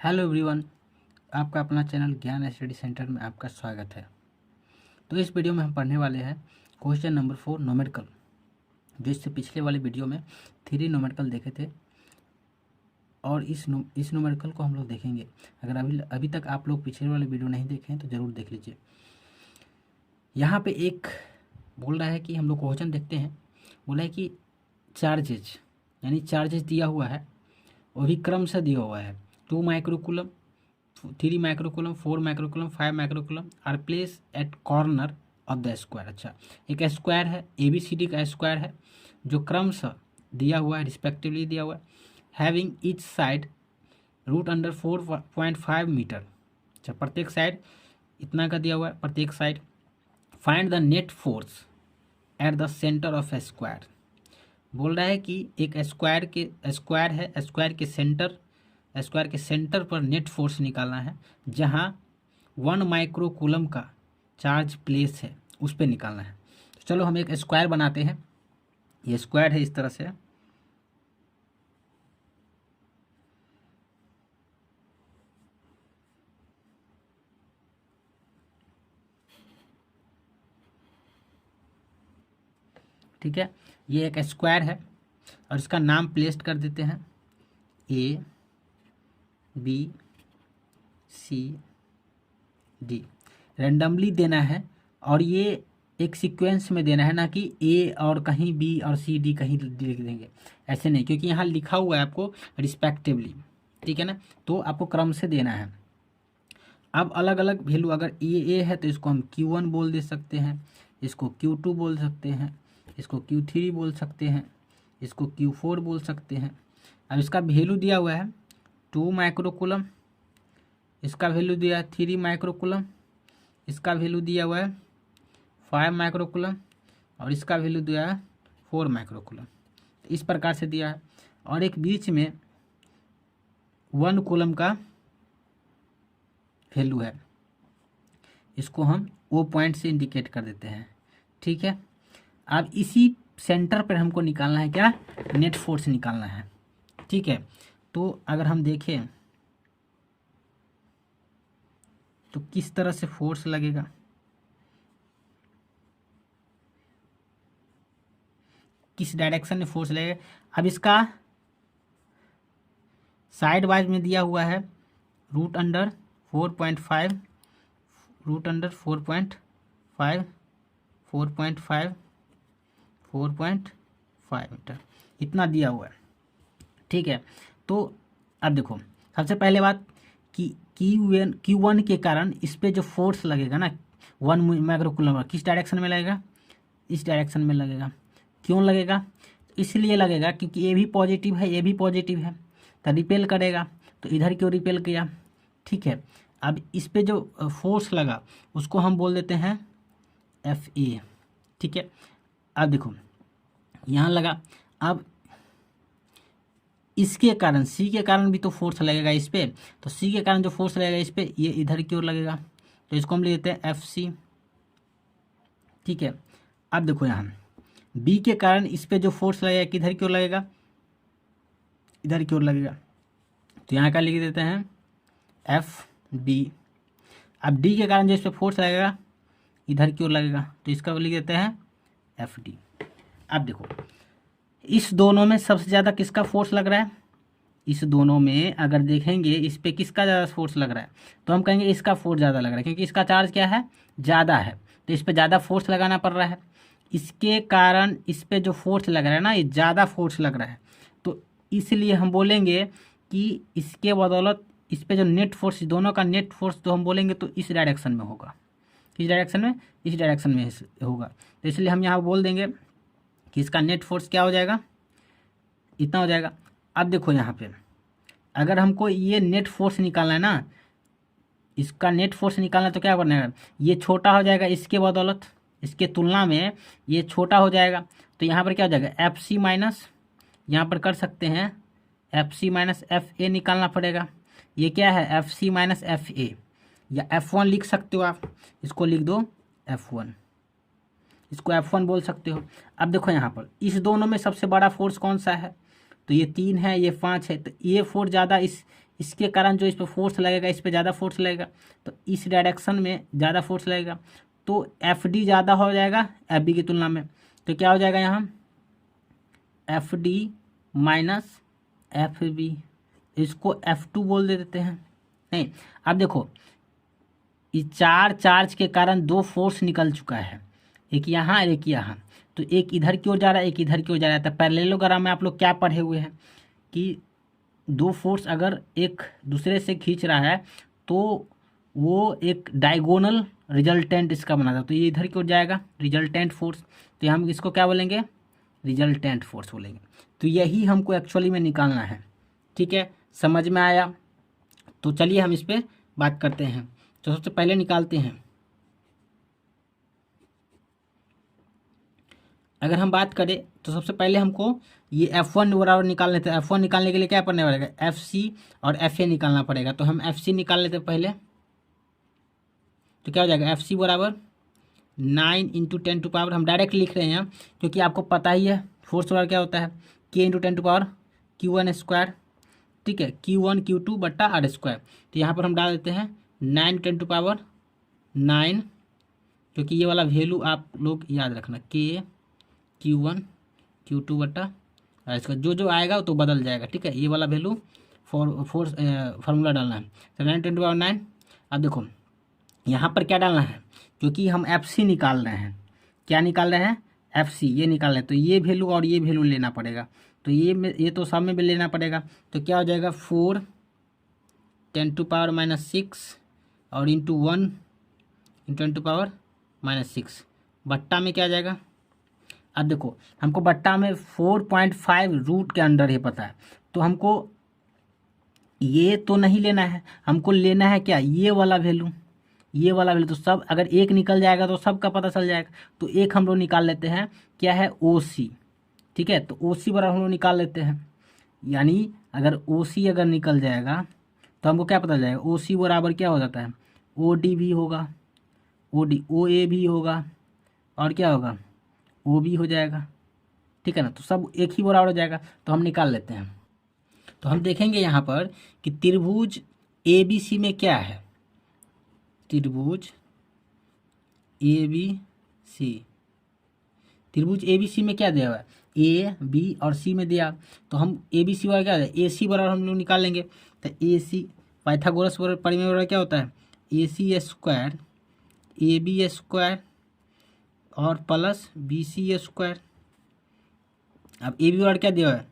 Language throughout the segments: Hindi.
हेलो एवरीवन, आपका अपना चैनल ज्ञान स्टडी सेंटर में आपका स्वागत है। तो इस वीडियो में हम पढ़ने वाले हैं क्वेश्चन नंबर 4 न्यूमेरिकल, जो इससे पिछले वाले वीडियो में 3 न्यूमेरिकल देखे थे और इस न्यूमेरिकल को हम लोग देखेंगे। अगर अभी तक आप लोग पिछले वाले वीडियो नहीं देखे हैं तो ज़रूर देख लीजिए। यहाँ पे एक बोल रहा है कि हम लोग क्वेश्चन देखते हैं। बोला है कि चार्जेज यानी चार्जेज दिया हुआ है, वो भी क्रम से दिया हुआ है। 2 microcoulomb, 3 microcoulomb, 4 microcoulomb, 5 microcoulomb are place at corner of the square. अच्छा, एक स्क्वायर है, ABCD का स्क्वायर है जो क्रमशः दिया हुआ है, रिस्पेक्टिवली दिया हुआ है। Having each side root under 4.5 metre. अच्छा, प्रत्येक साइड इतना का दिया हुआ है, प्रत्येक side. Find the net force at the centre of a square. बोल रहा है कि एक स्क्वायर है, स्क्वायर के सेंटर पर नेट फोर्स निकालना है, जहां 1 माइक्रोकूलम का चार्ज प्लेस है, उस पर निकालना है। तो चलो हम एक स्क्वायर बनाते हैं। ये स्क्वायर है इस तरह से, ठीक है। ये एक स्क्वायर है और इसका नाम प्लेस कर देते हैं ABCD। रैंडमली देना है और ये एक सीक्वेंस में देना है, ना कि A और कहीं B और CD कहीं लिख देंगे, ऐसे नहीं, क्योंकि यहाँ लिखा हुआ है आपको रिस्पेक्टिवली, ठीक है ना। तो आपको क्रम से देना है। अब अलग अलग वैल्यू, अगर A है तो इसको हम Q1 बोल दे सकते हैं, इसको Q2 बोल सकते हैं, इसको Q3 बोल सकते हैं, इसको Q4 बोल सकते हैं। अब इसका वैल्यू दिया हुआ है 2 माइक्रोकूलम, इसका वैल्यू दिया है 3 माइक्रोकूलम, इसका वैल्यू दिया हुआ है 5 माइक्रोकूलम और इसका वैल्यू दिया है 4 माइक्रोकूलम। इस प्रकार से दिया है और एक बीच में 1 कूलम का वैल्यू है, इसको हम O पॉइंट से इंडिकेट कर देते हैं, ठीक है। अब इसी सेंटर पर हमको निकालना है क्या, नेट फोर्स निकालना है, ठीक है। तो अगर हम देखें तो किस तरह से फोर्स लगेगा, किस डायरेक्शन में फोर्स लगेगा। अब इसका साइड वाइज में दिया हुआ है root under 4.5, root under 4.5, 4.5, 4.5 metre इतना दिया हुआ है, ठीक है। तो अब देखो, सबसे पहले बात कि Q1 के कारण इस पे जो फोर्स लगेगा ना 1 माइक्रोकूलम, किस डायरेक्शन में लगेगा, इस डायरेक्शन में लगेगा। क्यों लगेगा, इसलिए लगेगा क्योंकि ये भी पॉजिटिव है, ये भी पॉजिटिव है, तो रिपेल करेगा, तो इधर क्यों रिपेल किया, ठीक है। अब इस पे जो फोर्स लगा उसको हम बोल देते हैं FA, ठीक है। अब देखो यहाँ लगा, अब इसके कारण C के कारण भी तो फोर्स लगेगा इस पे, तो C के कारण जो फोर्स लगेगा इस पे, ये इधर की ओर लगेगा, तो इसको हम ले लेते हैं FC, ठीक है। अब देखो यहाँ B के कारण इस पे जो फोर्स लगेगा किधर की ओर लगेगा, इधर की ओर लगेगा, तो यहाँ का लिख देते हैं FB। अब D के कारण जो इस पे फोर्स लगेगा इधर की ओर लगेगा, तो इसका लिख देते हैं FD। अब देखो इस दोनों में सबसे ज़्यादा किसका फोर्स लग रहा है, इस दोनों में अगर देखेंगे इस पे किसका ज़्यादा फोर्स लग रहा है, तो हम कहेंगे इसका फोर्स ज़्यादा लग रहा है, क्योंकि इसका चार्ज क्या है, ज़्यादा है, तो इस पे ज़्यादा फोर्स लगाना पड़ रहा है। इसके कारण इस पे जो फोर्स लग रहा है ना, ये ज़्यादा फोर्स लग रहा है, तो इसलिए हम बोलेंगे कि इसके बदौलत इस पे जो नेट फोर्स, दोनों का नेट फोर्स तो हम बोलेंगे तो इस डायरेक्शन में होगा, किस डायरेक्शन में, इस डायरेक्शन में होगा। तो इसलिए हम यहाँ बोल देंगे कि इसका नेट फोर्स क्या हो जाएगा, इतना हो जाएगा। अब देखो यहाँ पे अगर हमको ये नेट फोर्स निकालना है ना, इसका नेट फोर्स निकालना है, तो क्या करना है, ये छोटा हो जाएगा इसके बदौलत, इसके तुलना में ये छोटा हो जाएगा, तो यहाँ पर क्या हो जाएगा FC माइनस, यहाँ पर कर सकते हैं FC माइनस FA निकालना पड़ेगा। ये क्या है FC माइनस FA, या F1 लिख सकते हो आप, इसको लिख दो F1, इसको F1 बोल सकते हो। अब देखो यहाँ पर इस दोनों में सबसे बड़ा फोर्स कौन सा है, तो ये 3 है, ये 5 है, तो ये फोर्स ज़्यादा इसके कारण जो इस पर फोर्स लगेगा, इस पर ज़्यादा फोर्स लगेगा, तो इस डायरेक्शन में ज़्यादा फोर्स लगेगा, तो एफ डी ज़्यादा हो जाएगा एफ बी की तुलना में। तो क्या हो जाएगा यहाँ F D minus F B, इसको F2 बोल देते हैं। नहीं, अब देखो ये चार चार्ज के कारण दो फोर्स निकल चुका है, एक यहाँ और एक यहाँ, तो एक इधर की ओर जा रहा है, एक इधर की ओर जा रहा है। तो पैरेललोग्राम में आप लोग क्या पढ़े हुए हैं कि दो फोर्स अगर एक दूसरे से खींच रहा है तो वो एक डायगोनल रिजल्टेंट इसका बनाता है, तो ये इधर की ओर जाएगा रिजल्टेंट फोर्स, तो हम इसको क्या बोलेंगे रिजल्टेंट फोर्स बोलेंगे। तो यही हमको एक्चुअली में निकालना है। ठीक है, समझ में आया? तो चलिए हम इस पर बात करते हैं। तो सबसे पहले निकालते हैं, अगर हम बात करें तो सबसे पहले हमको ये F1 बराबर निकाल लेते हैं। F1 निकालने के लिए क्या करना पड़ेगा, FC और FA निकालना पड़ेगा। तो हम FC निकाल लेते हैं पहले, तो क्या हो जाएगा FC बराबर 9 × 10⁻, हम डायरेक्ट लिख रहे हैं यहाँ क्योंकि आपको पता ही है फोर्स बराबर क्या होता है, K × 10⁻Q1²। ठीक है, Q1 Q2 बट्टा R²। तो यहाँ पर हम डाल देते हैं 9 × 10⁻9, क्योंकि ये वाला वैल्यू आप लोग याद रखना, K Q1 Q2 बट्टा R², जो आएगा तो बदल जाएगा। ठीक है, ये वाला वैल्यू फार्मूला डालना है। तो 9 × 10⁻9। अब देखो यहाँ पर क्या डालना है, क्योंकि हम FC निकाल रहे हैं। क्या निकाल रहे हैं, FC ये निकाल रहे हैं, तो ये वैल्यू और ये वैल्यू लेना पड़ेगा। तो ये तो सब में भी लेना पड़ेगा। तो क्या हो जाएगा 4 10⁻⁻6 और इंटू 1 × 10⁻⁻6 बट्टा में क्या आ जाएगा। अब देखो हमको बट्टा में 4.5 रूट के अंडर ही पता है, तो हमको ये तो नहीं लेना है, हमको लेना है क्या ये वाला वैल्यू, ये वाला वैल्यू। तो सब अगर एक निकल जाएगा तो सबका पता चल जाएगा। तो एक हम लोग निकाल लेते हैं, क्या है OC। ठीक है, तो OC बराबर हम लोग निकाल लेते हैं, यानी अगर OC अगर निकल जाएगा तो हमको क्या पता चल जाएगा, OC बराबर क्या हो जाता है, OD भी होगा, OA भी होगा, और क्या होगा OB हो जाएगा। ठीक है ना, तो सब एक ही बराबर हो जाएगा। तो हम निकाल लेते हैं। तो हम देखेंगे यहाँ पर कि त्रिभुज ABC में क्या है, त्रिभुज ABC में क्या दिया हुआ है, A B और C में दिया। तो हम ABC बराबर क्या है, AC बराबर हम लोग निकाल लेंगे। तो AC पाइथागोरस परिमेय बराबर क्या होता है, AC² AB² और प्लस BC²। अब AB बराबर क्या दिया हुआ है,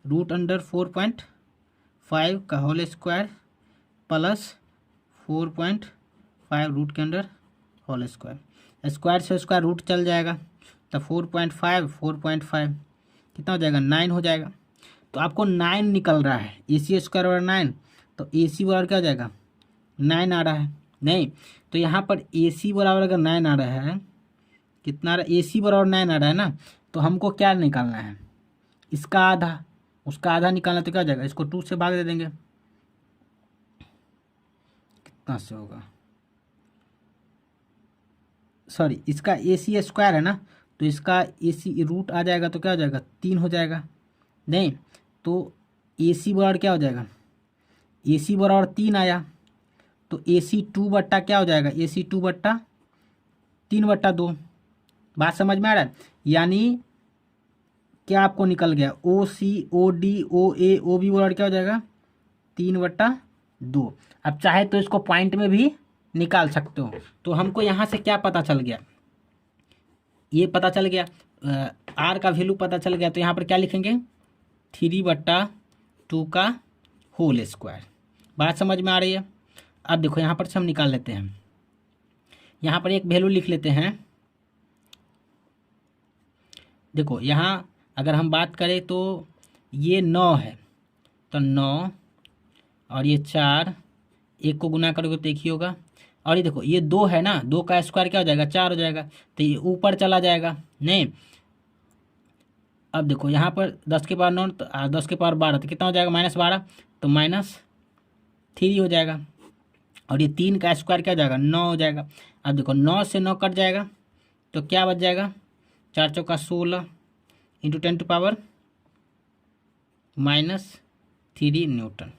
√4.5 का होल स्क्वायर प्लस 4.5 रूट के अंडर होल स्क्वायर। स्क्वायर से स्क्वायर रूट चल जाएगा, तो 4.5 कितना हो जाएगा 9 हो जाएगा। तो आपको 9 निकल रहा है, AC² बराबर 9, तो AC बराबर क्या हो जाएगा 9 आ रहा है। नहीं, तो यहाँ पर AC बराबर अगर 9 आ रहा है, कितना आ रहा है, AC बराबर 9 आ रहा है ना, तो हमको क्या निकालना है, इसका आधा, उसका आधा निकालना। तो क्या हो जाएगा, इसको 2 से भाग दे देंगे, कितना से होगा, सॉरी इसका AC² है ना, तो इसका AC रूट आ जाएगा, तो क्या हो जाएगा 3 हो जाएगा। नहीं, तो AC बराबर क्या हो जाएगा, AC बराबर 3 आया, तो AC2 बट्टा क्या हो जाएगा, AC2 बट्टा 3/2। बात समझ में आ रहा है, यानी क्या आपको निकल गया OC OD OA OB बराबर क्या हो जाएगा 3/2। अब चाहे तो इसको पॉइंट में भी निकाल सकते हो। तो हमको यहाँ से क्या पता चल गया, ये पता चल गया, R का वैल्यू पता चल गया। तो यहाँ पर क्या लिखेंगे 3/2 का होल स्क्वायर। बात समझ में आ रही है। अब देखो यहाँ पर से हम निकाल लेते हैं, यहाँ पर एक वैल्यू लिख लेते हैं। देखो यहाँ अगर हम बात करें तो ये 9 है, तो 9 और ये 4, एक को गुना करोगे तो एक ही होगा। और ये देखो ये 2 है ना, 2 का स्क्वायर क्या हो जाएगा 4 हो जाएगा, तो ये ऊपर चला जाएगा। नहीं, अब देखो यहाँ पर 10 के पावर 9 तो 10 के पावर 12, तो कितना हो जाएगा -12, तो -3 हो जाएगा। और ये 3 का स्क्वायर क्या हो जाएगा 9 हो जाएगा। अब देखो 9 से 9 कट जाएगा, तो क्या बच जाएगा 4 चौका 16 × 10⁻³ न्यूटन।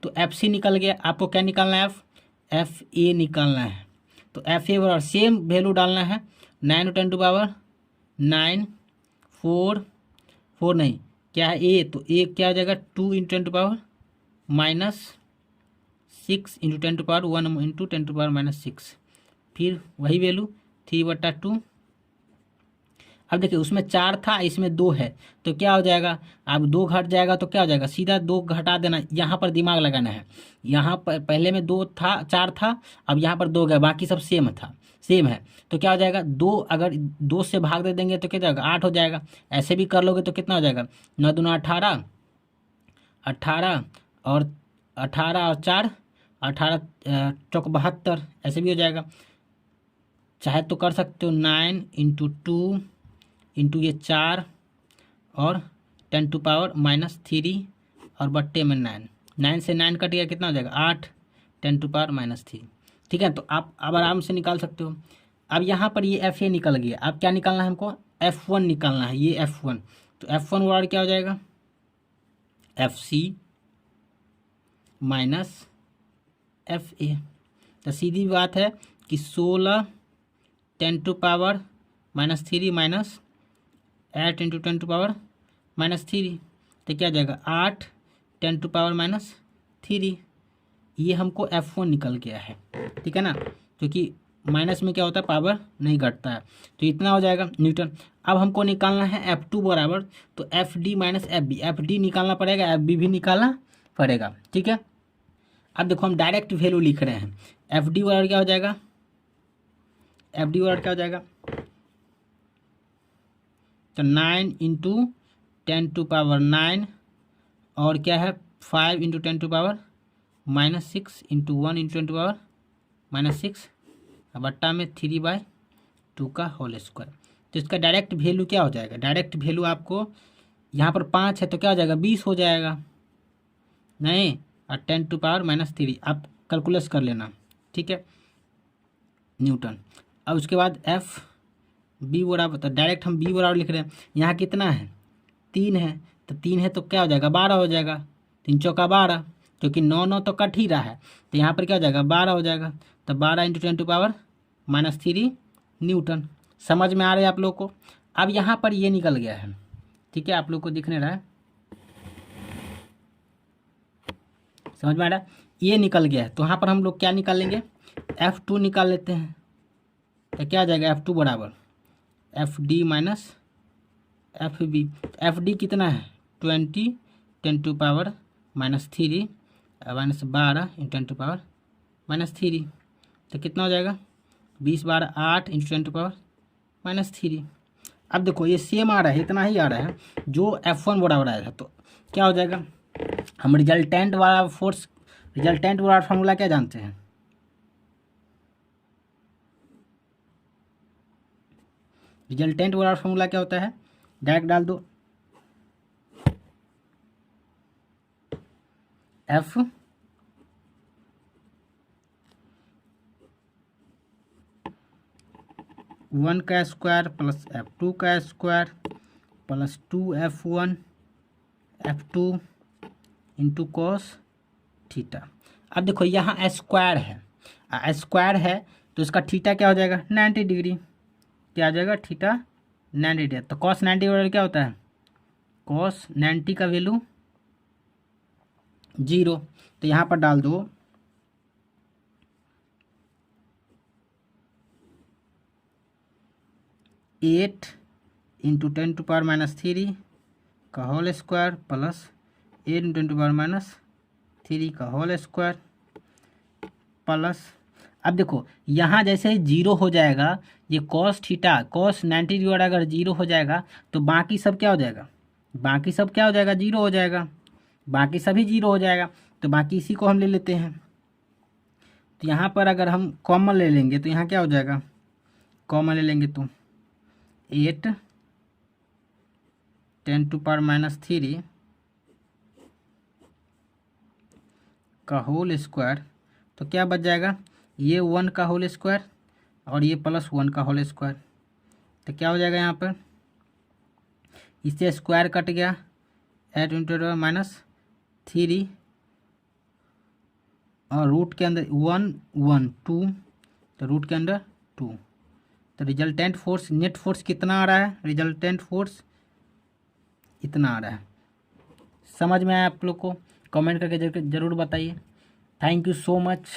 तो एफ सी निकल गया। आपको क्या निकालना है? एफ ए निकालना है। तो एफ ए बराबर सेम वैल्यू डालना है, 9×10⁻9, 4 नहीं, क्या है ए, तो ए क्या आ जाएगा 2×10⁻−6 × 10⁻1 × 10⁻−6, फिर वही वैल्यू 3/2। अब देखिए उसमें 4 था, इसमें 2 है, तो क्या हो जाएगा? अब 2 घट जाएगा तो क्या हो जाएगा? सीधा 2 घटा देना। यहाँ पर दिमाग लगाना है। यहाँ पर पहले में 2 था, 4 था, अब यहाँ पर 2 गया, बाकी सब सेम है। तो क्या हो जाएगा? 2 अगर 2 से भाग दे देंगे तो क्या जाएगा? 8 हो जाएगा। ऐसे भी कर लोगे तो कितना हो जाएगा? 9×2 = 18, 18 और 18 और 4 18 चौक 72, ऐसे भी हो जाएगा। चाहे तो कर सकते हो 9×2 इंटू ये 4 और 10⁻³ और बट्टे में 9, 9 से 9 कट गया, कितना हो जाएगा? 8 10⁻³ ठीक है। तो आप अब आराम से निकाल सकते हो। अब यहाँ पर ये एफ ए निकल गया। अब क्या निकालना है हमको? F1 निकालना है, ये F1। तो F1 बराबर क्या हो जाएगा? F C minus F A. तो सीधी बात है कि 16 10⁻³ माइनस 8 × 10⁻³ तो क्या जाएगा? 8 10⁻³ ये हमको F1 निकल गया है, ठीक है ना, क्योंकि माइनस में क्या होता है? पावर नहीं घटता है। तो इतना हो जाएगा न्यूटन। अब हमको निकालना है F2 बराबर, तो F D minus F B, F D निकालना पड़ेगा, एफ बी भी निकालना पड़ेगा, ठीक है। अब देखो हम डायरेक्ट वैल्यू लिख रहे हैं। एफ डी बराबर क्या हो जाएगा? एफ डी बराबर क्या हो जाएगा? तो 9 × 10⁻9 और क्या है 5 × 10⁻⁻6 × 1 × 10⁻⁻6 बट्टा में 3/2 का होल स्क्वायर। तो इसका डायरेक्ट वैल्यू क्या हो जाएगा? डायरेक्ट वैल्यू आपको यहाँ पर 5 है तो क्या हो जाएगा? 20 हो जाएगा, नहीं, और 10⁻³ आप कैलकुलेट कर लेना, ठीक है, न्यूटन। अब उसके बाद एफ बी बराबर, तो डायरेक्ट हम बी बराबर लिख रहे हैं। यहाँ कितना है? 3 है, तो 3 है तो क्या हो जाएगा? 12 हो जाएगा। 3 चौका 12, क्योंकि 9 9 तो कट ही रहा है, तो यहाँ पर क्या हो जाएगा? 12 हो जाएगा। तो 12 × 10⁻³ न्यूटन। समझ में आ रहा है आप लोग को? अब यहाँ पर ये निकल गया है, ठीक है, आप लोग को दिखने रहा है, समझ में आ रहा है? ये निकल गया है, तो यहाँ पर हम लोग क्या निकालेंगे? F2 निकाल लेते हैं। तो क्या आ जाएगा? F2 बराबर F D minus F B. F D कितना है? 20 10⁻³ -3 -12 × 10⁻³ तो कितना हो जाएगा? 20 12 8 × 10⁻³ अब देखो ये सेम आ रहा है, इतना ही आ रहा है जो F1 बराबर आया था। तो क्या हो जाएगा? हम रिजल्टेंट वाला फार्मूला क्या जानते हैं? रिजल्टेंट वाला फार्मूला क्या होता है? डायरेक्ट डाल दो, F 1 का स्क्वायर प्लस F2 का square plus 2F1 F2 into cos theta. अब देखो यहाँ स्क्वायर है तो इसका थीटा क्या हो जाएगा? 90 डिग्री। क्या आ जाएगा? Theta 90 degree. तो कॉस 90 डिग्री क्या होता है? कॉस 90 का वैल्यू 0। तो यहाँ पर डाल दो 8 × 10⁻³ का होल स्क्वायर प्लस 8 × 10⁻³ का होल स्क्वायर प्लस, अब देखो यहाँ जैसे ही 0 हो जाएगा, ये कॉस 90 डिग्री अगर 0 हो जाएगा तो बाकी सब क्या हो जाएगा? 0 हो जाएगा, बाकी सभी 0 हो जाएगा। तो बाकी इसी को हम ले लेते हैं। तो यहाँ पर अगर हम कॉमन ले लेंगे तो यहाँ क्या हो जाएगा? कॉमन ले लेंगे तो 8 10⁻³ का होल स्क्वायर, तो क्या बच जाएगा? ये 1 का होल स्क्वायर और ये प्लस 1 का होल स्क्वायर। तो क्या हो जाएगा यहाँ पर? इससे स्क्वायर कट गया, 8 × 10⁻³ और रूट के अंदर 1 1 2, तो रूट के अंदर 2, तो रिजल्टेंट फोर्स नेट फोर्स कितना आ रहा है, रिजल्टेंट फोर्स इतना आ रहा है। समझ में आया आप लोग को? कमेंट करके जरूर बताइए। Thank you so much.